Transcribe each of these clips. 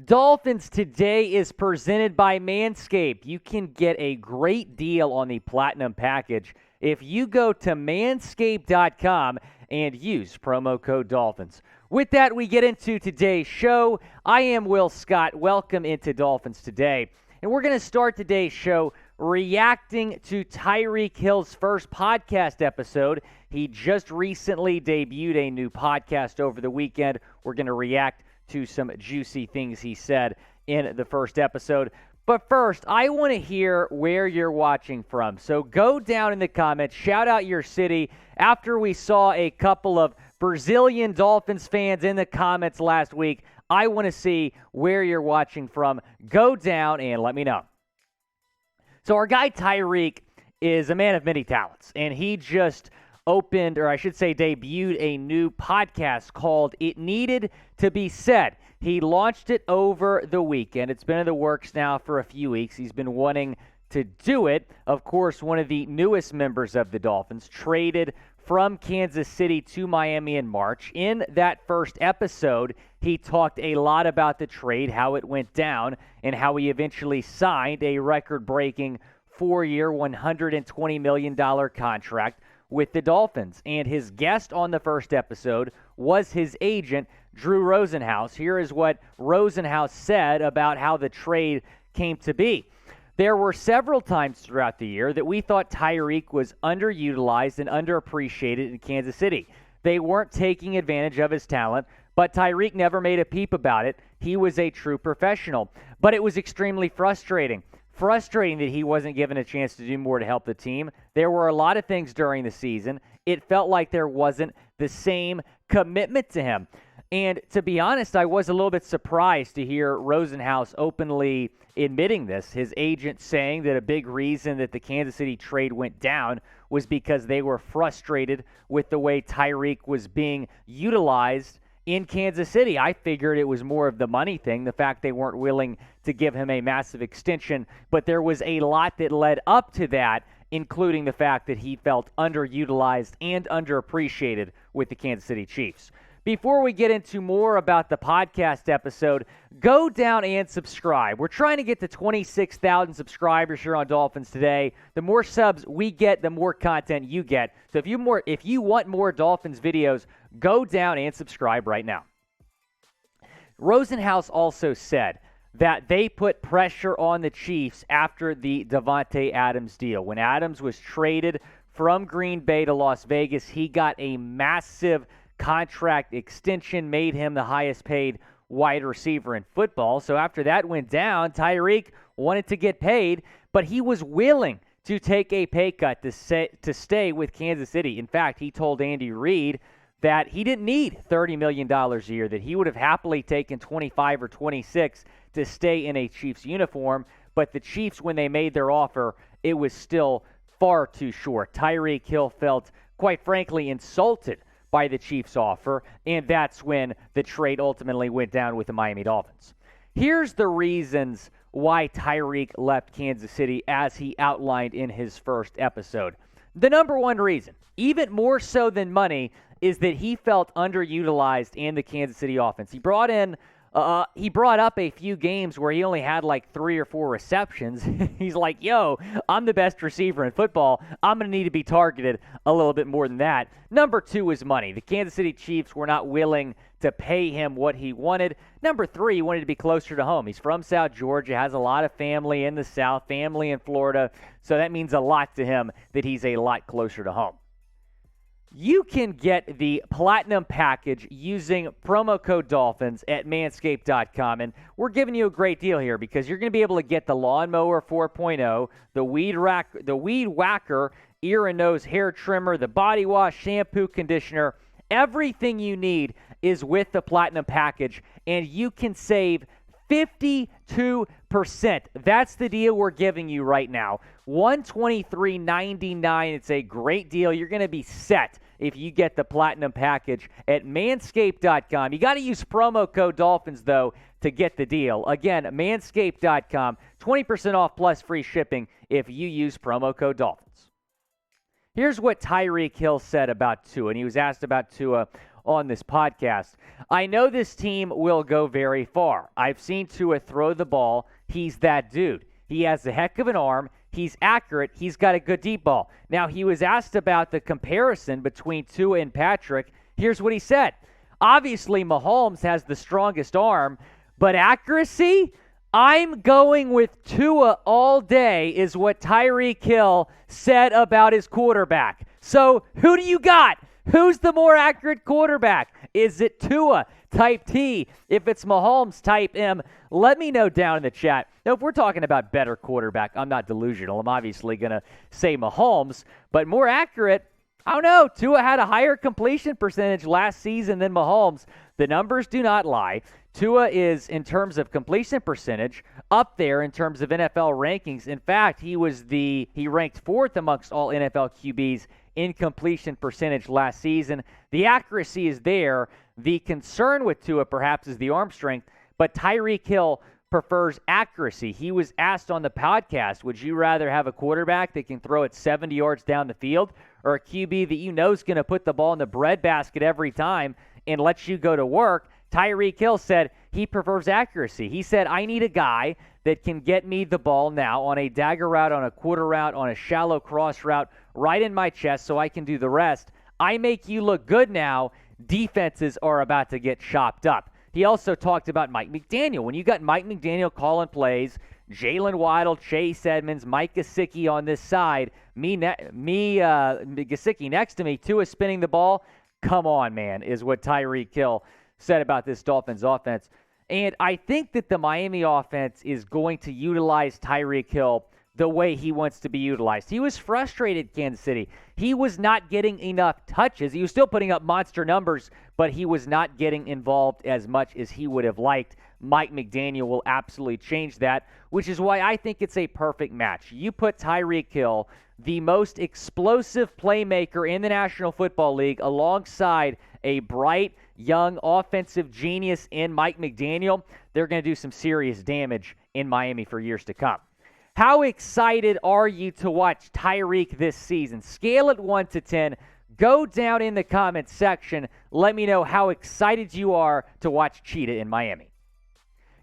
Dolphins Today is presented by Manscaped. You can get a great deal on the Platinum Package if you go to manscaped.com and use promo code Dolphins. With that, we get into today's show. I am Will Scott. Welcome into Dolphins Today. And we're going to start today's show reacting to Tyreek Hill's first podcast episode. He just recently debuted a new podcast over the weekend. We're going to react to some juicy things he said in the first episode. But first, I want to hear where you're watching from. So go down in the comments, shout out your city. After we saw a couple of Brazilian Dolphins fans in the comments last week, I want to see where you're watching from. Go down and let me know. So our guy Tyreek is a man of many talents, and he just opened, or I should say debuted, a new podcast called It Needed to Be Said. He launched it over the weekend. It's been in the works now for a few weeks. He's been wanting to do it. Of course, one of the newest members of the Dolphins traded from Kansas City to Miami in March. In that first episode, he talked a lot about the trade, how it went down, and how he eventually signed a record-breaking 4-year, $120 million contract with the Dolphins. And his guest on the first episode was his agent, Drew Rosenhaus. Here is what Rosenhaus said about how the trade came to be. There were several times throughout the year that we thought Tyreek was underutilized and underappreciated in Kansas City. They weren't taking advantage of his talent, but Tyreek never made a peep about it. He was a true professional. But it was extremely frustrating. Frustrating that he wasn't given a chance to do more to help the team. There were a lot of things during the season. It felt like there wasn't the same commitment to him. And to be honest, I was a little bit surprised to hear Rosenhaus openly admitting this. His agent saying that a big reason that the Kansas City trade went down was because they were frustrated with the way Tyreek was being utilized in Kansas City. I figured it was more of the money thing, the fact they weren't willing to give him a massive extension. But there was a lot that led up to that, including the fact that he felt underutilized and underappreciated with the Kansas City Chiefs. Before we get into more about the podcast episode, go down and subscribe. We're trying to get to 26,000 subscribers here on Dolphins Today. The more subs we get, the more content you get. So if you want more Dolphins videos, go down and subscribe right now. Rosenhaus also said that they put pressure on the Chiefs after the Davante Adams deal. When Adams was traded from Green Bay to Las Vegas, he got a massive contract extension, made him the highest paid wide receiver in football. So after that went down, Tyreek wanted to get paid, but he was willing to take a pay cut to stay with Kansas City. In fact, he told Andy Reid that he didn't need $30 million a year, that he would have happily taken 25 or 26 to stay in a Chiefs uniform. But the Chiefs, when they made their offer, it was still far too short. Tyreek Hill felt, quite frankly, insulted by the Chiefs' offer, and that's when the trade ultimately went down with the Miami Dolphins. Here's the reasons why Tyreek left Kansas City as he outlined in his first episode. The number one reason, even more so than money, is that he felt underutilized in the Kansas City offense. He brought up a few games where he only had like 3 or 4 receptions. He's like, yo, I'm the best receiver in football. I'm going to need to be targeted a little bit more than that. Number 2 is money. The Kansas City Chiefs were not willing to pay him what he wanted. Number 3, he wanted to be closer to home. He's from South Georgia, has a lot of family in the South, family in Florida. So that means a lot to him that he's a lot closer to home. You can get the Platinum Package using promo code Dolphins at manscaped.com. And we're giving you a great deal here because you're going to be able to get the Lawnmower 4.0, the Weed Whacker ear and nose hair trimmer, the body wash, shampoo, conditioner. Everything you need is with the Platinum Package, and you can save 52%. That's the deal we're giving you right now. $123.99. It's a great deal. You're going to be set if you get the Platinum Package at manscaped.com. You got to use promo code Dolphins, though, to get the deal. Again, manscaped.com, 20% off plus free shipping if you use promo code Dolphins. Here's what Tyreek Hill said about Tua, and he was asked about Tua on this podcast. I know this team will go very far. I've seen Tua throw the ball. He's that dude. He has a heck of an arm. He's accurate. He's got a good deep ball. Now, he was asked about the comparison between Tua and Patrick. Here's what he said. Obviously, Mahomes has the strongest arm, but accuracy? I'm going with Tua all day is what Tyreek Hill said about his quarterback. So who do you got? Who's the more accurate quarterback? Is it Tua, type T? If it's Mahomes, type M. Let me know down in the chat. Now, if we're talking about better quarterback, I'm not delusional. I'm obviously going to say Mahomes, but more accurate, I don't know. Tua had a higher completion percentage last season than Mahomes. The numbers do not lie. Tua is, in terms of completion percentage, up there in terms of NFL rankings. In fact, he ranked fourth amongst all NFL QBs in completion percentage last season. The accuracy is there. The concern with Tua perhaps is the arm strength, but Tyreek Hill prefers accuracy. He was asked on the podcast, would you rather have a quarterback that can throw it 70 yards down the field or a QB that you know is going to put the ball in the breadbasket every time and let you go to work? Tyreek Hill said he prefers accuracy. He said, I need a guy that can get me the ball now on a dagger route, on a quarter route, on a shallow cross route, right in my chest so I can do the rest. I make you look good now. Defenses are about to get chopped up. He also talked about Mike McDaniel. When you got Mike McDaniel calling plays, Jalen Waddle, Chase Edmonds, Mike Gesicki on this side, Gesicki next to me, Tua spinning the ball. Come on, man, is what Tyreek Hill said about this Dolphins offense. And I think that the Miami offense is going to utilize Tyreek Hill the way he wants to be utilized. He was frustrated, Kansas City. He was not getting enough touches. He was still putting up monster numbers, but he was not getting involved as much as he would have liked. Mike McDaniel will absolutely change that, which is why I think it's a perfect match. You put Tyreek Hill, the most explosive playmaker in the National Football League, alongside a bright, young offensive genius in Mike McDaniel, they're going to do some serious damage in Miami for years to come. How excited are you to watch Tyreek this season? Scale it 1 to 10. Go down in the comments section. Let me know how excited you are to watch Cheetah in Miami.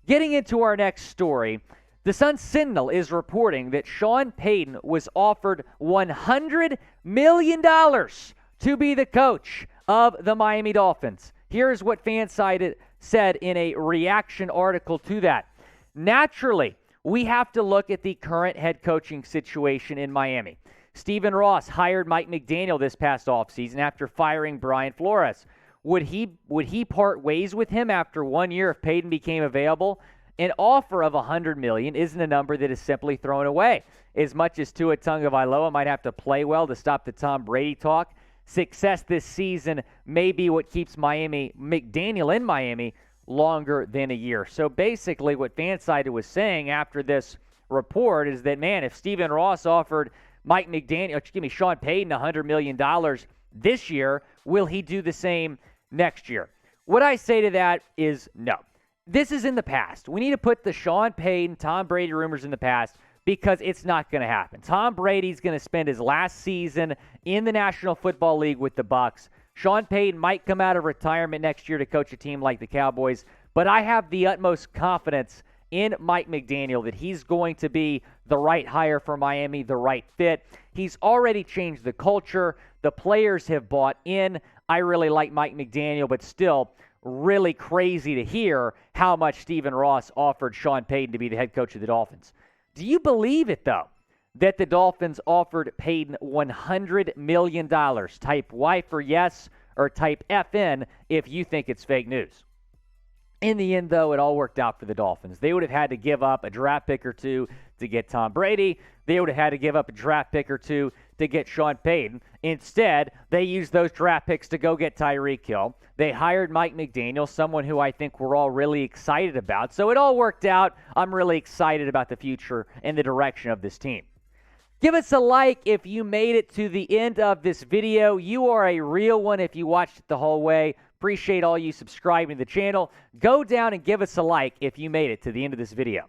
Getting into our next story, the Sun Sentinel is reporting that Sean Payton was offered $100 million to be the coach of the Miami Dolphins. Here's what Fansided said in a reaction article to that. Naturally, we have to look at the current head coaching situation in Miami. Stephen Ross hired Mike McDaniel this past offseason after firing Brian Flores. Would he part ways with him after 1 year if Payton became available? An offer of $100 million isn't a number that is simply thrown away. As much as Tua Tagovailoa might have to play well to stop the Tom Brady talk, success this season may be what keeps McDaniel in Miami longer than a year. So basically what Fansided was saying after this report is that, man, if Stephen Ross offered Sean Payton $100 million this year, will he do the same next year? What I say to that is no. This is in the past. We need to put the Sean Payton, Tom Brady rumors in the past because it's not going to happen. Tom Brady's going to spend his last season in the National Football League with the Bucs. Sean Payton might come out of retirement next year to coach a team like the Cowboys, but I have the utmost confidence in Mike McDaniel that he's going to be the right hire for Miami, the right fit. He's already changed the culture. The players have bought in. I really like Mike McDaniel, but still really crazy to hear how much Stephen Ross offered Sean Payton to be the head coach of the Dolphins. Do you believe it, though, that the Dolphins offered Payton $100 million? Type Y for yes or type FN if you think it's fake news. In the end, though, it all worked out for the Dolphins. They would have had to give up a draft pick or two to get Tom Brady. They would have had to give up a draft pick or two to get Sean Payton. Instead, they used those draft picks to go get Tyreek Hill. They hired Mike McDaniel, someone who I think we're all really excited about. So it all worked out. I'm really excited about the future and the direction of this team. Give us a like if you made it to the end of this video. You are a real one if you watched it the whole way. Appreciate all you subscribing to the channel. Go down and give us a like if you made it to the end of this video.